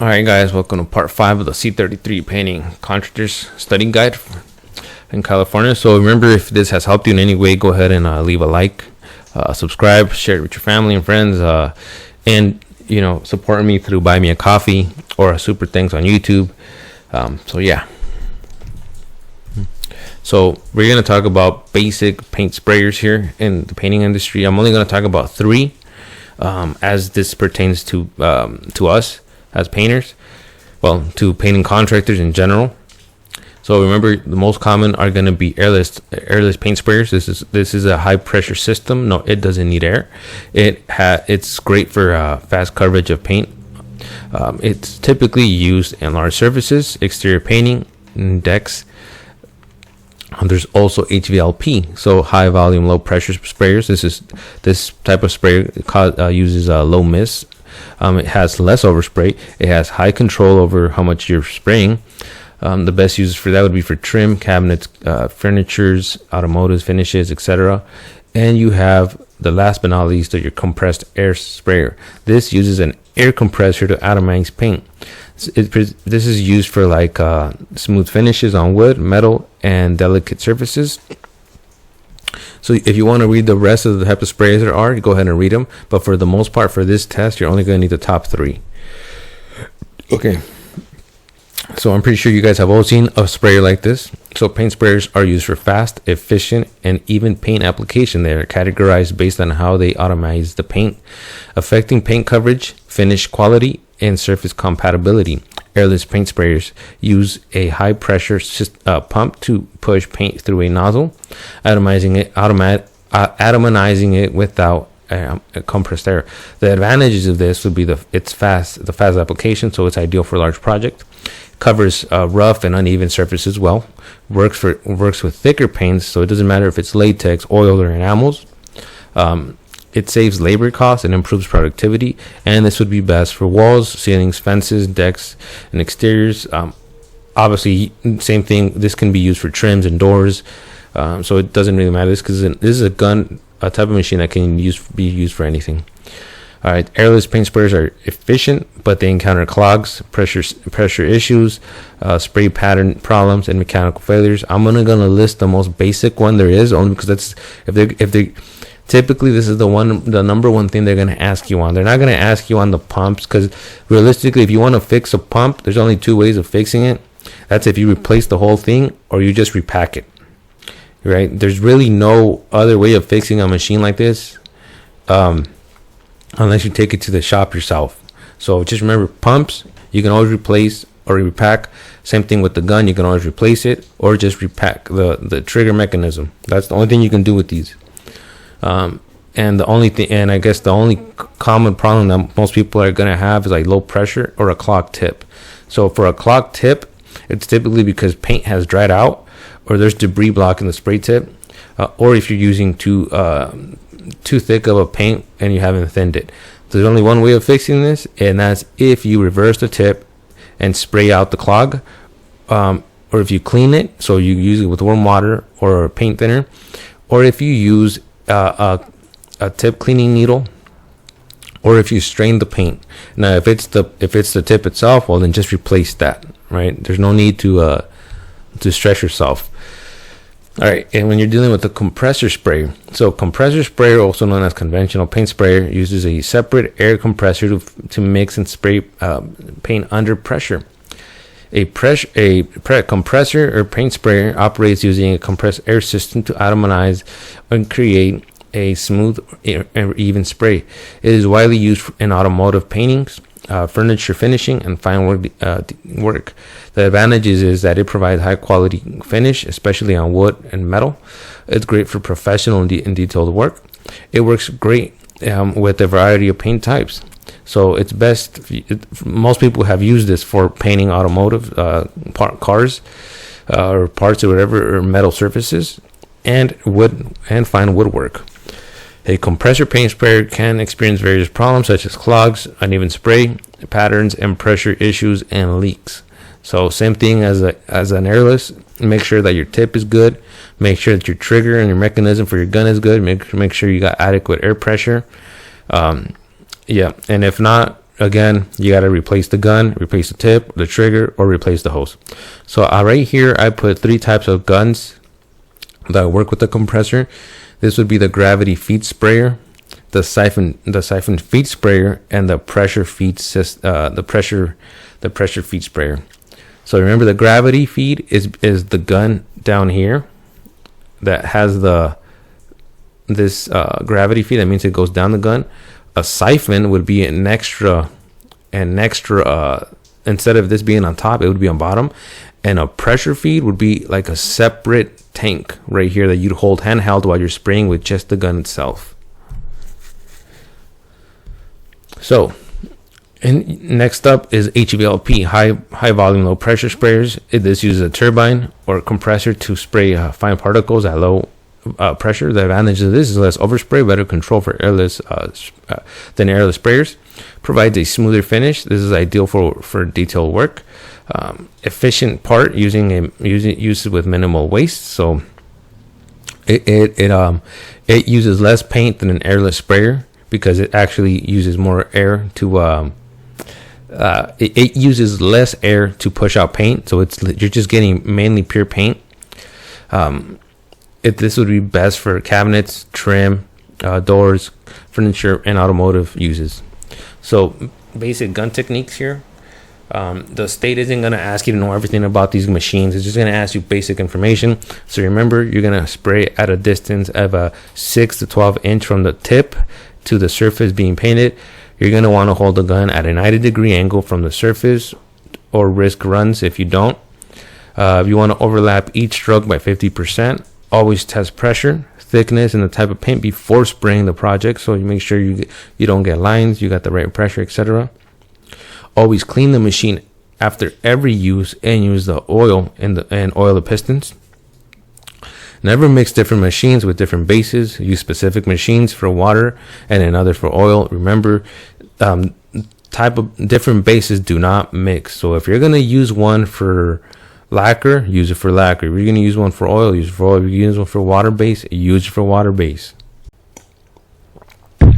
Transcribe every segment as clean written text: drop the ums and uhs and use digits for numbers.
Alright guys, welcome to part 5 of the C33 painting contractors study guide in California. So remember, if this has helped you in any way, go ahead and leave a like, subscribe, share it with your family and friends, and support me through buy me a coffee or a super thanks on YouTube. So we're going to talk about basic paint sprayers here in the painting industry. I'm only going to talk about 3 as this pertains to us as painters, well, to painting contractors in general. So remember, the most common are going to be airless paint sprayers. This is a high pressure system. No, it doesn't need air. It's great for fast coverage of paint. It's typically used in large surfaces, exterior painting, and decks. There's also HVLP, so high volume, low pressure sprayers. This type of sprayer uses low mist. It has less overspray. It has high control over how much you're spraying. The best uses for that would be for trim, cabinets, furnitures, automotive finishes, etc. And you have the last but not least, your compressed air sprayer. This uses an air compressor to atomize paint. This is used for like smooth finishes on wood, metal, and delicate surfaces. So if you want to read the rest of the type of sprays there are, you go ahead and read them. But for the most part, for this test, you're only going to need the top 3. Okay. So I'm pretty sure you guys have all seen a sprayer like this. So paint sprayers are used for fast, efficient, and even paint application. They are categorized based on how they atomize the paint, affecting paint coverage, finish quality, and surface compatibility. Airless paint sprayers use a high pressure pump to push paint through a nozzle, atomizing it without compressed air. The advantages of this would be the fast application, so it's ideal for a large project. Covers rough and uneven surfaces well. Works with thicker paints, so it doesn't matter if it's latex, oil, or enamels. It saves labor costs and improves productivity, and this would be best for walls, ceilings, fences, decks, and exteriors. Obviously, same thing. This can be used for trims and doors, so it doesn't really matter. This is a type of machine that can be used for anything. All right, airless paint sprayers are efficient, but they encounter clogs, pressure issues, spray pattern problems, and mechanical failures. I'm gonna list the most basic one there is, only because that's if they typically this is the number one thing they're gonna ask you on. They're not gonna ask you on the pumps, because realistically, if you want to fix a pump, there's only 2 ways of fixing it. That's if you replace the whole thing or you just repack it. Right? There's really no other way of fixing a machine like this. Unless you take it to the shop yourself. So just remember, pumps you can always replace or repack. Same thing with the gun, you can always replace it or just repack the trigger mechanism. That's the only thing you can do with these. And the only common problem that most people are gonna have is like low pressure or a clogged tip. So for a clogged tip, it's typically because paint has dried out or there's debris blocking the spray tip, or if you're using too thick of a paint and you haven't thinned it. There's only one way of fixing this, and that's if you reverse the tip and spray out the clog, or if you clean it, so you use it with warm water or a paint thinner, or if you use a tip cleaning needle, or if you strain the paint. Now if it's the tip itself, well then just replace that. Right? There's no need to stress yourself. All right, and when you're dealing with the compressor sprayer, so compressor sprayer, also known as conventional paint sprayer, uses a separate air compressor to mix and spray paint under pressure. A compressor or paint sprayer operates using a compressed air system to atomize and create a smooth and even spray. It is widely used in automotive paintings, furniture finishing, and fine work. The advantages is that it provides high quality finish, especially on wood and metal. It's great for professional and detailed work. It works great with a variety of paint types. So it's best. Most people have used this for painting automotive cars or parts or whatever, or metal surfaces, and wood and fine woodwork. A compressor paint sprayer can experience various problems such as clogs, uneven spray patterns, and pressure issues and leaks. So same thing as an airless. Make sure that your tip is good. Make sure that your trigger and your mechanism for your gun is good. Make sure you got adequate air pressure. And if not, again, you got to replace the gun, replace the tip, the trigger, or replace the hose. So right here, I put 3 types of guns that work with the compressor. This would be the gravity feed sprayer, the siphon feed sprayer, and the pressure feed feed sprayer. So remember, the gravity feed is the gun down here that has this gravity feed. That means it goes down the gun. A siphon would be an extra instead of this being on top, it would be on bottom. And a pressure feed would be like a separate tank right here that you'd hold handheld while you're spraying with just the gun itself. So, and next up is HVLP, high volume, low pressure sprayers. This uses a turbine or compressor to spray fine particles at low pressure. The advantage of this is less overspray, better control for airless than airless sprayers. Provides a smoother finish. This is ideal for detailed work. Efficient part uses with minimal waste. So it uses less paint than an airless sprayer because it actually uses more air to it uses less air to push out paint. So you're just getting mainly pure paint. This would be best for cabinets, trim, doors, furniture, and automotive uses. So basic gun techniques here. The state isn't going to ask you to know everything about these machines. It's just going to ask you basic information. So remember, you're going to spray at a distance of a 6 to 12 inch from the tip to the surface being painted. You're going to want to hold the gun at a 90-degree angle from the surface, or risk runs if you don't. You want to overlap each stroke by 50%. Always test pressure, thickness, and the type of paint before spraying the project, so you make sure you don't get lines, you got the right pressure, etc. Always clean the machine after every use and use the oil and oil the pistons. Never mix different machines with different bases. Use specific machines for water and another for oil. Remember, type of different bases do not mix. So if you're going to use one for lacquer, use it for lacquer. If you're going to use one for oil, use it for oil. If you use one for water base, use it for water base. All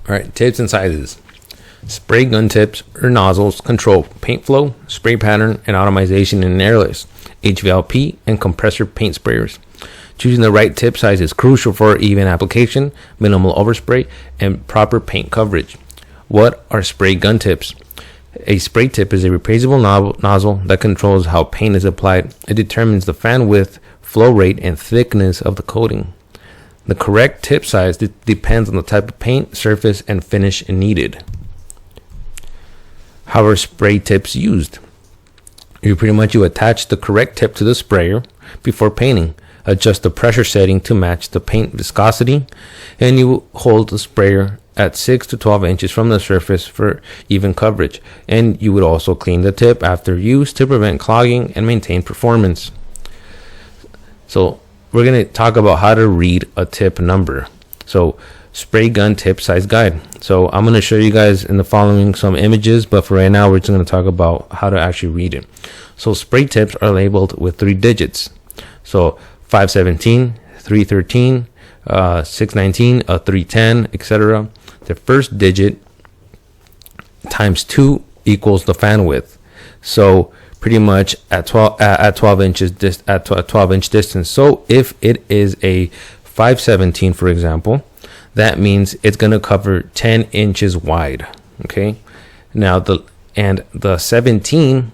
right, tips and sizes. Spray gun tips or nozzles control paint flow, spray pattern, and automation in airless, HVLP, and compressor paint sprayers. Choosing the right tip size is crucial for even application, minimal overspray, and proper paint coverage. What are spray gun tips? A spray tip is a replaceable nozzle that controls how paint is applied. It determines the fan width, flow rate, and thickness of the coating. The correct tip size depends on the type of paint, surface, and finish needed. How are spray tips used? You attach the correct tip to the sprayer before painting. Adjust the pressure setting to match the paint viscosity, and you hold the sprayer at 6 to 12 inches from the surface for even coverage. And you would also clean the tip after use to prevent clogging and maintain performance. So we're going to talk about how to read a tip number. So spray gun tip size guide. So I'm going to show you guys in the following some images, but for right now we're just going to talk about how to actually read it. So spray tips are labeled with 3 digits. So 517, 313, 619, 310, etc. The first digit times 2 equals the fan width. So pretty much at 12 inches at 12 inch distance. So if it is a 517, for example, that means it's going to cover 10 inches wide. Okay. Now the 17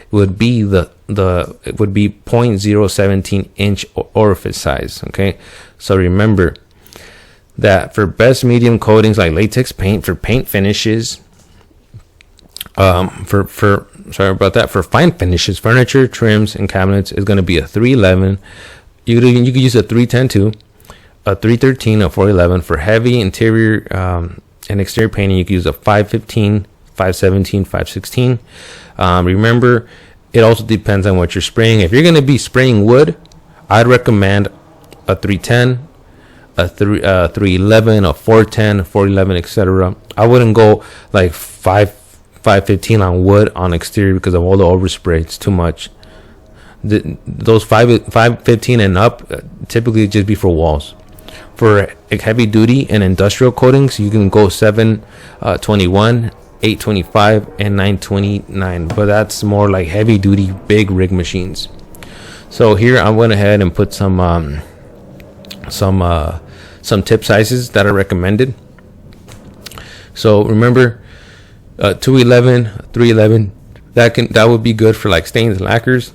would be it would be 0.017 inch orifice size. Okay. So remember that for best medium coatings like latex paint, for paint finishes, for fine finishes, furniture, trims, and cabinets is going to be a 311. You could use a 310 too, a 313, a 411. For heavy interior and exterior painting, you can use a 515, 517, 516. Remember, it also depends on what you're spraying. If you're going to be spraying wood, I'd recommend a 310, a 311, a 410, 411, etc. I wouldn't go like 515 on wood on exterior because of all the overspray. It's too much. Those 515 and up typically just be for walls. For heavy duty and industrial coatings, you can go 721 825 and 929, but that's more like heavy duty big rig machines. So here I went ahead and put some tip sizes that are recommended. So remember, 211, 311, that would be good for like stains and lacquers.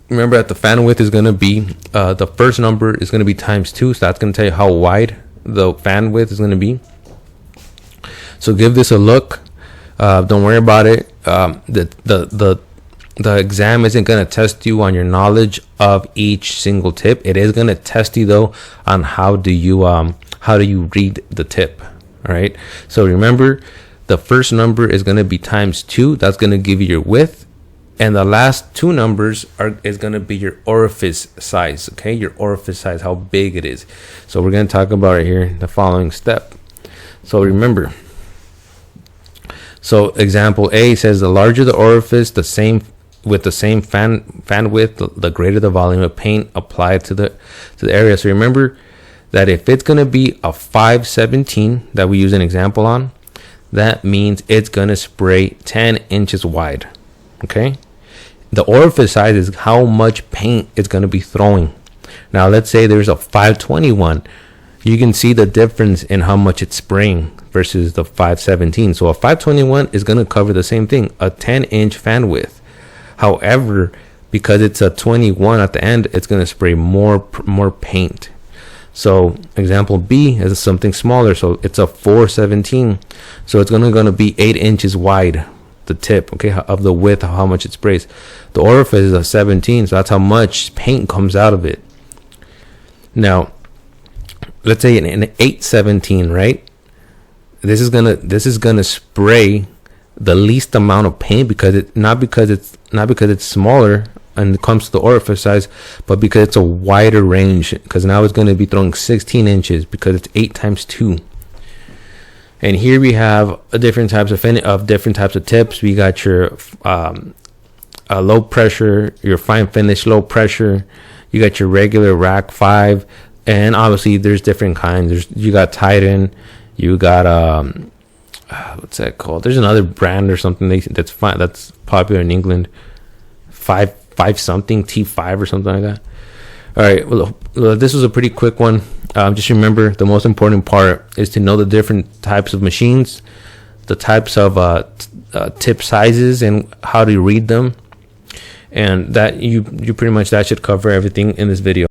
Remember that the fan width is going to be the first number is going to be ×2, so that's going to tell you how wide the fan width is going to be. So give this a look. Don't worry about it. The exam isn't going to test you on your knowledge of each single tip. It is going to test you though on how do you read the tip. All right. So remember, the first number is going to be ×2. That's going to give you your width, and the last two numbers is going to be your orifice size. Okay, your orifice size, how big it is. So we're going to talk about it here in the following step. So remember. So example A says the larger the orifice, with the same fan width, the greater the volume of paint applied to the area. So remember that if it's going to be a 517 that we use an example on, that means it's going to spray 10 inches wide. Okay, the orifice size is how much paint it's going to be throwing. Now let's say there's a 521. You can see the difference in how much it's spraying versus the 517. So a 521 is going to cover the same thing, a 10-inch fan width. However, because it's a 21 at the end, it's going to spray more paint. So example B is something smaller. So it's a 417. So it's going to be 8 inches wide, the tip, okay, of the width of how much it sprays. The orifice is a 17. So that's how much paint comes out of it. Now, let's say an 817, right? This is gonna spray the least amount of paint because it's smaller and it comes to the orifice size, but because it's a wider range, because now it's going to be throwing 16 inches because it's 8 × 2. And here we have different types of tips. We got your low pressure, your fine finish low pressure. You got your regular rack 5, and obviously there's different kinds. You got Titan, you got what's that called? There's another brand or something that's popular in England. 5 something, T5 or something like that. All right. Well, this was a pretty quick one. Just remember, the most important part is to know the different types of machines, the types of tip sizes, and how to read them. And that you pretty much that should cover everything in this video.